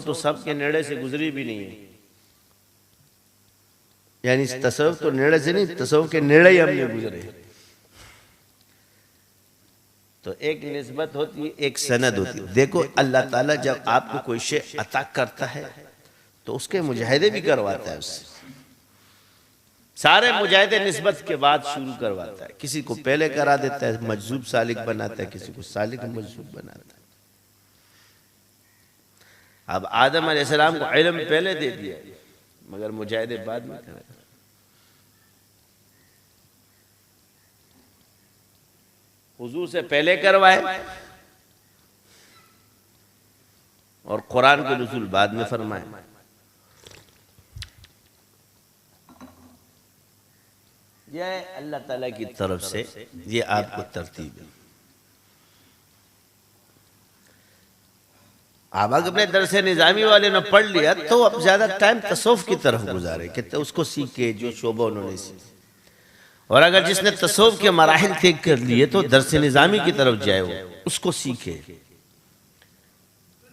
तो सबके नेड़े से गुजरी भी नहीं है, यानी तसव्वुफ तो नेड़े से नहीं, तसव्वुफ के नेड़े ही हम नहीं गुजरे। तो एक निस्बत होती है, एक सनद होती है। देखो अल्लाह ताला जब आपको कोई शे अता करता है तो उसके मुजाहिदे भी करवाता है उससे। सारे मुजाहिदे निस्बत के बाद शुरू करवाता है, किसी को पहले करा देता है, मजजूब सालिक बनाता है, किसी को सालिक मजजूब बनाता है। अब आदम अलैहिस्सलाम को इल्म पहले दे दिया मगर मुजाहिदे बाद में करे। हुजूर से पहले करवाए और कुरान के नुज़ूल बाद में फरमाए। यह अल्लाह ताला की तरफ से ये आपको तरतीब है। आप अपने दरसे निज़ामी वाले ने पढ़ लिया तो अब ज्यादा टाइम तसव्वुफ की तरफ गुजारे कि तो उसको सीखे जो शोबा उन्होंने सीखे, और अगर जिसने तसव्वुफ के मराहिल तय कर लिए तो दरसे निज़ामी की तरफ जाए, वो उसको सीखे।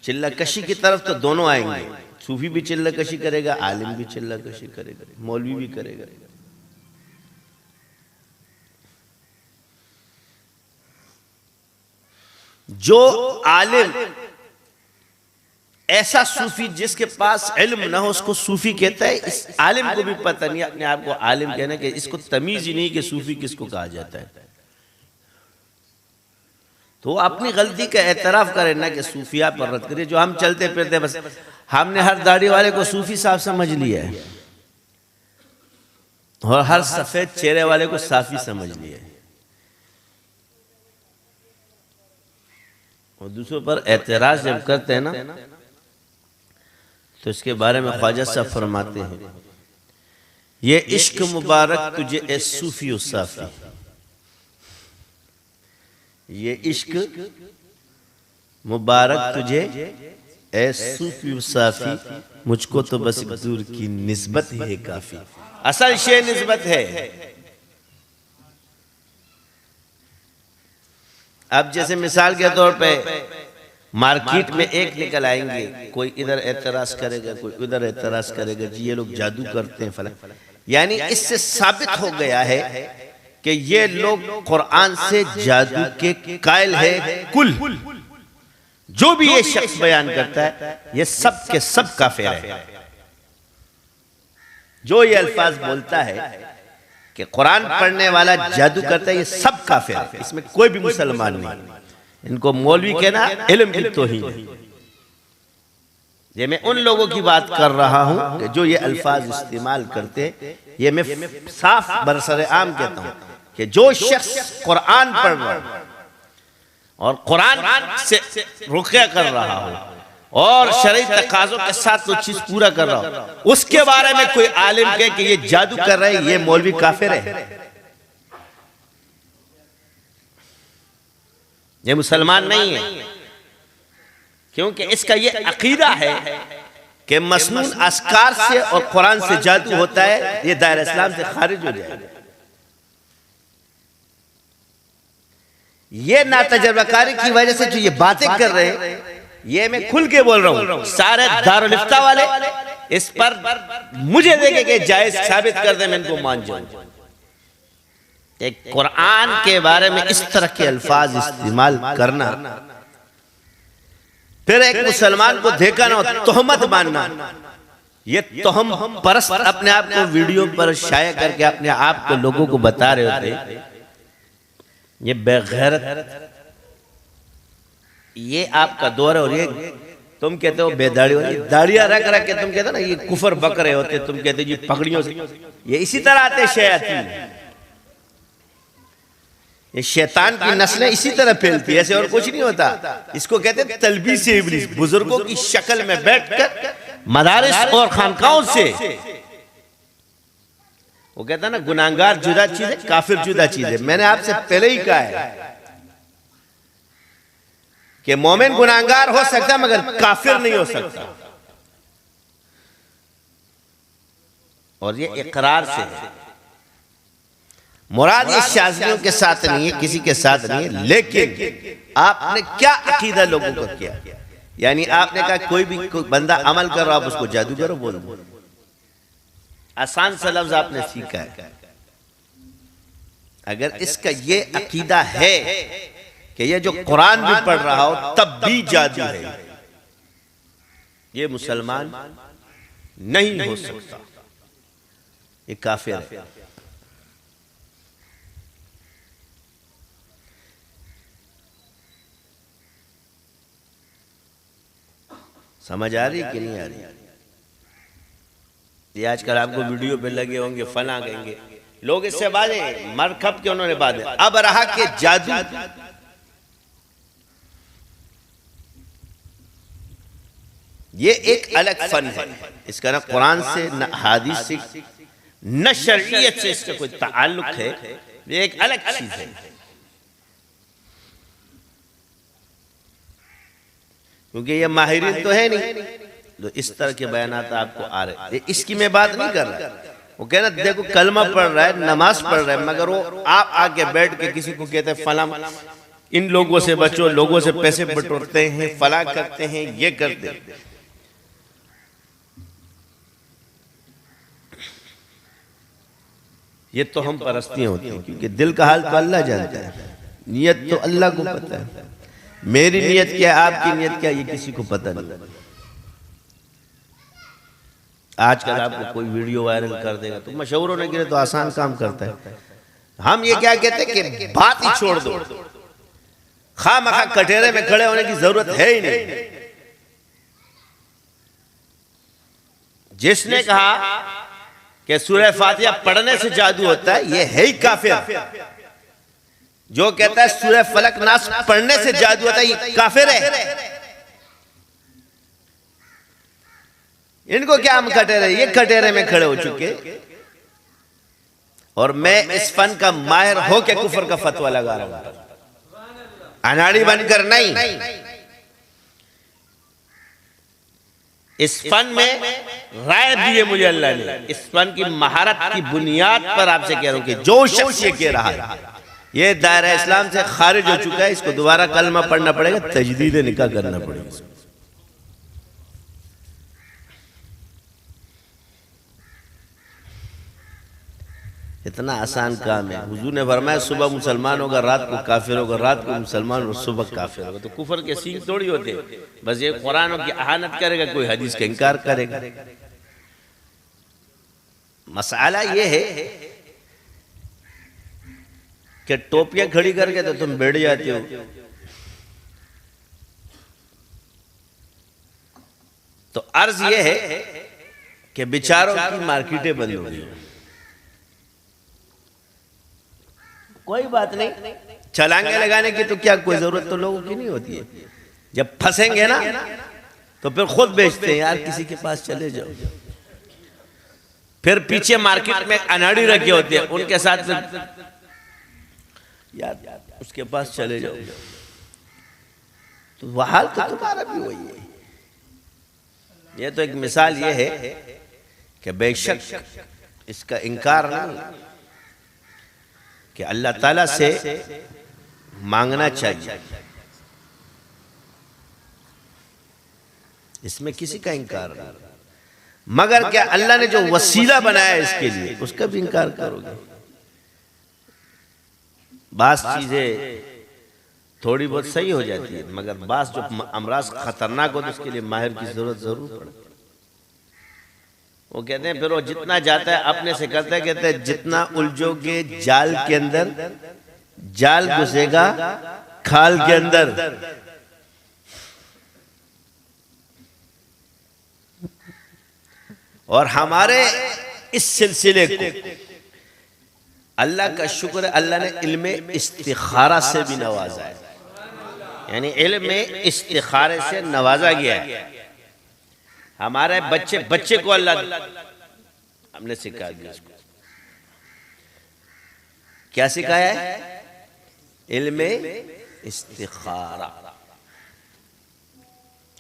चिल्ला कशी की तरफ तो दोनों आएंगे, सूफी भी चिल्ला कशी करेगा, आलिम भी चिल्ला कशी करेगा, मौलवी भी करेगा। जो आलिम ऐसा सूफी जिसके पास इल्म ना हो उसको सूफी कहता है। इस आलिम को भी पता नहीं, अपने आप को आलिम कहना कि इसको तमीज ही नहीं कि सूफी किसको कहा जाता है। तो अपनी गलती का एतराफ करे ना कि सूफिया पर रद्द करिए। जो हम चलते फिरते बस हमने हर दाढ़ी वाले को सूफी साहब समझ लिया है और हर सफेद चेहरे वाले को साफी समझ लिया है, और दूसरों पर एतराज जब करते हैं ना तो इसके बारे में ख्वाजा साहब फरमाते हैं, ये इश्क मुबारक तुझे ए सूफी व साफी, ये इश्क मुबारक तुझे ए सूफी व साफी, मुझको तो बस एक दूर की निस्बत ही है काफी। असल शे निस्बत है। अब जैसे मिसाल के तौर पे मार्केट में एक निकल आएंगे, कोई इधर एतराज करेगा, कोई उधर एतराज करेगा, जी ये लोग जादू करते हैं फला। यानी इससे साबित हो गया है कि ये लोग कुरान से जादू के कायल है। कुल जो भी ये शख्स बयान करता है ये सब के सब काफिर है। जो ये अल्फाज बोलता है कि कुरान पढ़ने वाला जादू करता है, ये सब काफिर है, इसमें कोई भी मुसलमान नहीं। इनको मौलवी कहना इल्म की तौहीन है। ये मैं उन लोगों की बात कर रहा हूं कि जो ये अल्फाज इस्तेमाल करते, ये मैं साफ बरसरे आम कहता हूं कि जो शख्स कुरान पढ़ रहा है और कुरान से रुक़या कर रहा हो और शरई तकाज़ों के साथ वो चीज पूरा कर रहा हो, उसके बारे में कोई आलिम कहे कि ये जादू कर रहे हैं, ये मौलवी काफिर है, ये मुसलमान नहीं है। क्योंकि इसका ये अकीदा है कि मसनून अस्कार से और कुरान से जादू होता है, ये दायरा इस्लाम से खारिज हो जाएगा। ये नातजर्बाकारी की वजह से जो ये बातें कर रहे हैं, ये मैं खुल के बोल रहा हूं, सारे दारुल इफ्ता वाले इस पर मुझे देखे कि जायज साबित कर दे, मैं इनको मान जाऊं। एक कुरान के बारे में इस तरह के अल्फाज इस्तेमाल करना, फिर एक मुसलमान को देखा ना तोहमत मानना, ये तोहम परस्त अपने आप को वीडियो पर शाया करके अपने आप को लोगों को बता रहे होते, ये बेगैरत, ये आपका दौर है। और ये तुम कहते हो बेदाड़ी वाली, दाढ़ियां रख रख के तुम कहते हो ना ये कुफर बक रहे होते, तुम कहते हो जी पगड़ियों से, ये इसी तरह आते शयातीन, ये शैतान की नस्लें इसी तरह फैलती है, ऐसे और कुछ नहीं होता। इसको कहते हैं तलबीस इब्लीस। बुजुर्गों की शक्ल में बैठकर मदारिस और खानकाहों से वो कहता है ना गुनाहगार जुदा चीज है, काफिर जुदा चीज है। मैंने आपसे पहले ही कहा है कि मोमिन गुनाहगार हो सकता मगर काफिर नहीं हो सकता, और ये इकरार से है। मुराद ये शाज़ियों के साथ नहीं है, किसी के साथ नहीं है, लेकिन आपने क्या अकीदा लोगों को किया यानी आपने कहा कोई बंदा अमल कर रहा, आप उसको जादूगर बोल दो। आसान सा लफ्ज आपने सीखा है। अगर इसका ये अकीदा है कि ये जो कुरान भी पढ़ रहा हो तब भी जादू है, ये मुसलमान नहीं हो सकता, ये काफिर है। समझ आ रही कि नहीं आ रही? ये आजकल आपको वीडियो पे लगे होंगे, फला कहेंगे लोग, इससे बाजे मरखब के उन्होंने बात है। अब रहा कि जादू, ये एक अलग फन है, इसका ना कुरान से न हादीस से न शरीयत से इसका कोई ताल्लुक है, ये एक अलग चीज है। क्योंकि ये माहिरीन तो है नहीं, तो इस तरह के बयानात आपको आ रहे। इसकी मैं बात नहीं कर रहा, वो कह रहा देखो कलमा पढ़ रहा है, नमाज पढ़ रहा है, मगर वो आप आके बैठ के किसी को कहते हैं फला इन लोगों से बचो, लोगों से पैसे बटोरते हैं, फला करते हैं, ये करते हैं। ये तो हम परस्तियां होती हैं, क्योंकि दिल का हाल तो अल्लाह जानता है, नियत तो अल्लाह को पता है। मेरी नियत क्या है, आपकी नियत क्या है, ये किसी को पता नहीं। आजकल आपको कोई वीडियो वायरल कर देगा तो मशहूर होने के लिए तो आसान काम करता है। हम ये क्या कहते हैं कि बात ही छोड़ दो, खामखा कटहरे में खड़े होने की जरूरत है ही नहीं। जिसने कहा कि सूरह फातिहा पढ़ने से जादू होता है, ये है ही काफिर। जो कहता है सूरह फलक नास पढ़ने से जादू होता है, ये काफिर है। इनको क्या हम कटेरे, ये कटेरे में खड़े हो चुके। और मैं इस फन का माहिर हो के कुफर का फतवा लगा रहा हूं, अनाड़ी बनकर नहीं। इस फन में राय दी है मुझे अल्लाह ने, इस फन की महारत की बुनियाद पर आपसे कह रहा हूं कि जो शख्स ये कह रहा है ये दायरा इस्लाम से खारिज हो चुका है, इसको दोबारा कलमा पढ़ना पड़ेगा, तजदीद निकाह करना पड़ेगा। इतना आसान काम है। हुजूर ने फरमाया सुबह मुसलमान होगा, रात को काफिर होगा, रात को मुसलमान और सुबह काफिर होगा। तो कुफर के सींग थोड़ी होते, बस ये कुरान की अहानत करेगा, कोई हदीस का इनकार करेगा। मसाला ये है कि टोपियां खड़ी करके तो तुम बैठ जाते हो, तो अर्ज ये है कि बेचारों की मार्केटें बंद हो गई। कोई बात नहीं, छलांगे लगाने की तो क्या कोई जरूरत तो लोगों की नहीं होती है। जब फंसेंगे ना तो फिर खुद बेचते हैं, यार किसी के पास चले जाओ। फिर पीछे मार्केट में अनाड़ी रखे होते हैं, उनके साथ यार उसके पास चले जाओ। तो वह हाल तो तुम्हारा भी वही है। यह तो एक मिसाल ये है कि बेशक इसका इनकार नहीं कि अल्लाह ताला से मांगना चाहिए, इसमें किसी का इनकार नहीं। मगर क्या अल्लाह ने जो वसीला बनाया इसके लिए उसका भी इनकार करोगे? बास चीजें थोड़ी बहुत सही हो जाती है, मगर बास जो अमराज खतरनाक हो तो उसके लिए माहिर की जरूरत जरूर पड़े। वो कहते हैं फिर वो जितना जाता है अपने से करता है, कहते हैं जितना उलझोगे जाल के अंदर, जाल घुसेगा खाल के अंदर। और हमारे इस सिलसिले को अल्लाह का शुक्र है, अल्लाह ने इल्मे इस्तिखारा से भी नवाजा है, यानी इल्मे इस्तिखारे से नवाजा गया है। हमारे बच्चे को अल्लाह हमने सिखा दिया। क्या सिखाया है? इल्मे इस्तिखारा।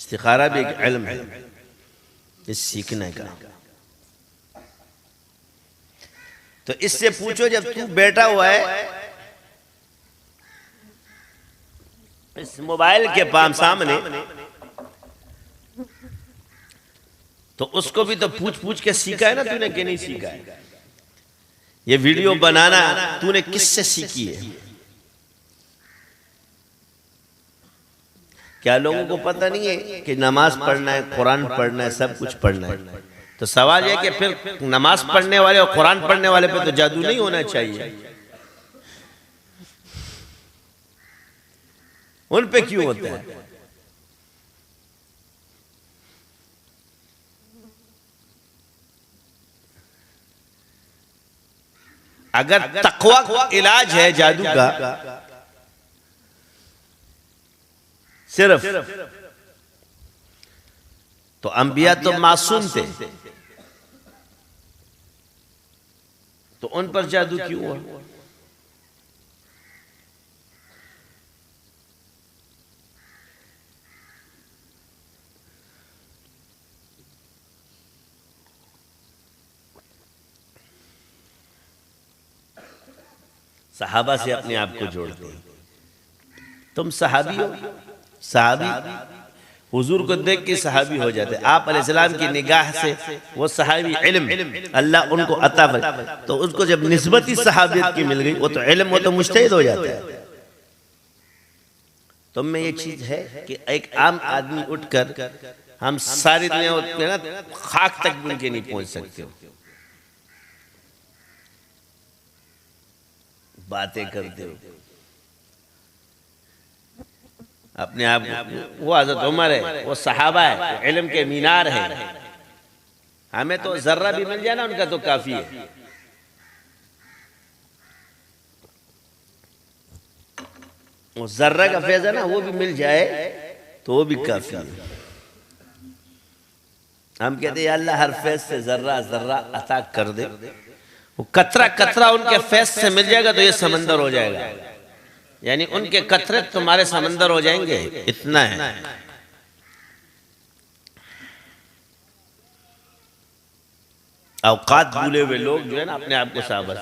इस्तिखारा भी एक इल्म है, इस सीखने का। तो इससे पूछो जब तू बैठा हुआ है इस मोबाइल के पास सामने, तो उसको भी तो पूछ पूछ के सीखा है ना तूने, कि नहीं सीखा है? ये वीडियो बनाना तूने किससे सीखी है? क्या लोगों को पता नहीं है कि नमाज पढ़ना है, कुरान पढ़ना है, सब कुछ पढ़ना है? तो सवाल यह कि फिर नमाज पढ़ने वाले और कुरान पढ़ने वाले पे तो जादू नहीं होना चाहिए, उन पे क्यों होता है? अगर तकवा इलाज है जादू का सिर्फ, तो अंबिया तो मासूम थे, तो उन पर जादू क्यों हुआ? सहाबा से अपने आप को जोड़ते हैं। तुम सहाबी हो, सहाबी हुजूर को देख के सहाबी हो जाते। आप अलैहिस्सलाम की निगाह से वो सहाबी इल्म अल्लाह उनको अता फरमाया, तो उसको जब निस्बत ही सहाबियत की मिल गई, वो तो इल्म, वो तो मुज्तहिद हो जाता है। तुम में ये चीज है कि एक आम आदमी उठकर हम सारी दुनिया ना खाक तक भी उनके नहीं पहुंच सकते हो, बातें करते हो अपने आप। वो हज़रत उमर है, वो सहाबा है, वो इल्म के मीनार है। हमें तो जर्रा भी मिल जाए ना उनका तो काफी है। वो जर्रा का फैज़ है ना, वो भी मिल जाए तो वो भी काफी है। हम कहते हैं अल्लाह हर फैज़ से जर्रा जर्रा अता कर दे, वो कतरा कतरा उनके फैज़ से मिल जाएगा तो ये समंदर हो जाएगा, यानी उनके कतरे तुम्हारे समंदर हो जाएंगे, इतना है। औकात भूले हुए लोग जो है ना अपने आप को साबित,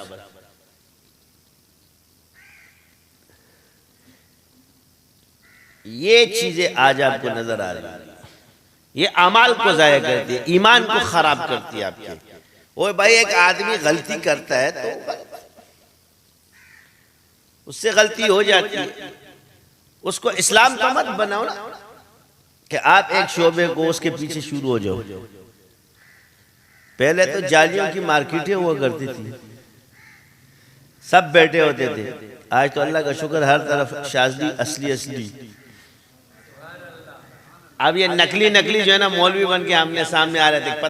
ये चीजें आज आपको नजर आ रही है, ये अमाल को जाया करती है, ईमान को खराब करती है आपके। ओ भाई, एक आदमी गलती करता है तो उससे गलती हो जाती है, उसको इस्लाम का मत बनाओ ना कि आप एक शोबे को उसके पीछे शुरू हो जाओ। पहले तो जालियों की मार्केटें हुआ करती थी, सब बैठे होते थे। आज तो अल्लाह का शुक्र हर तरफ शाज़ली असली असली। अब ये नकली नकली जो है ना मौलवी बन के आमने सामने आ रहे थे।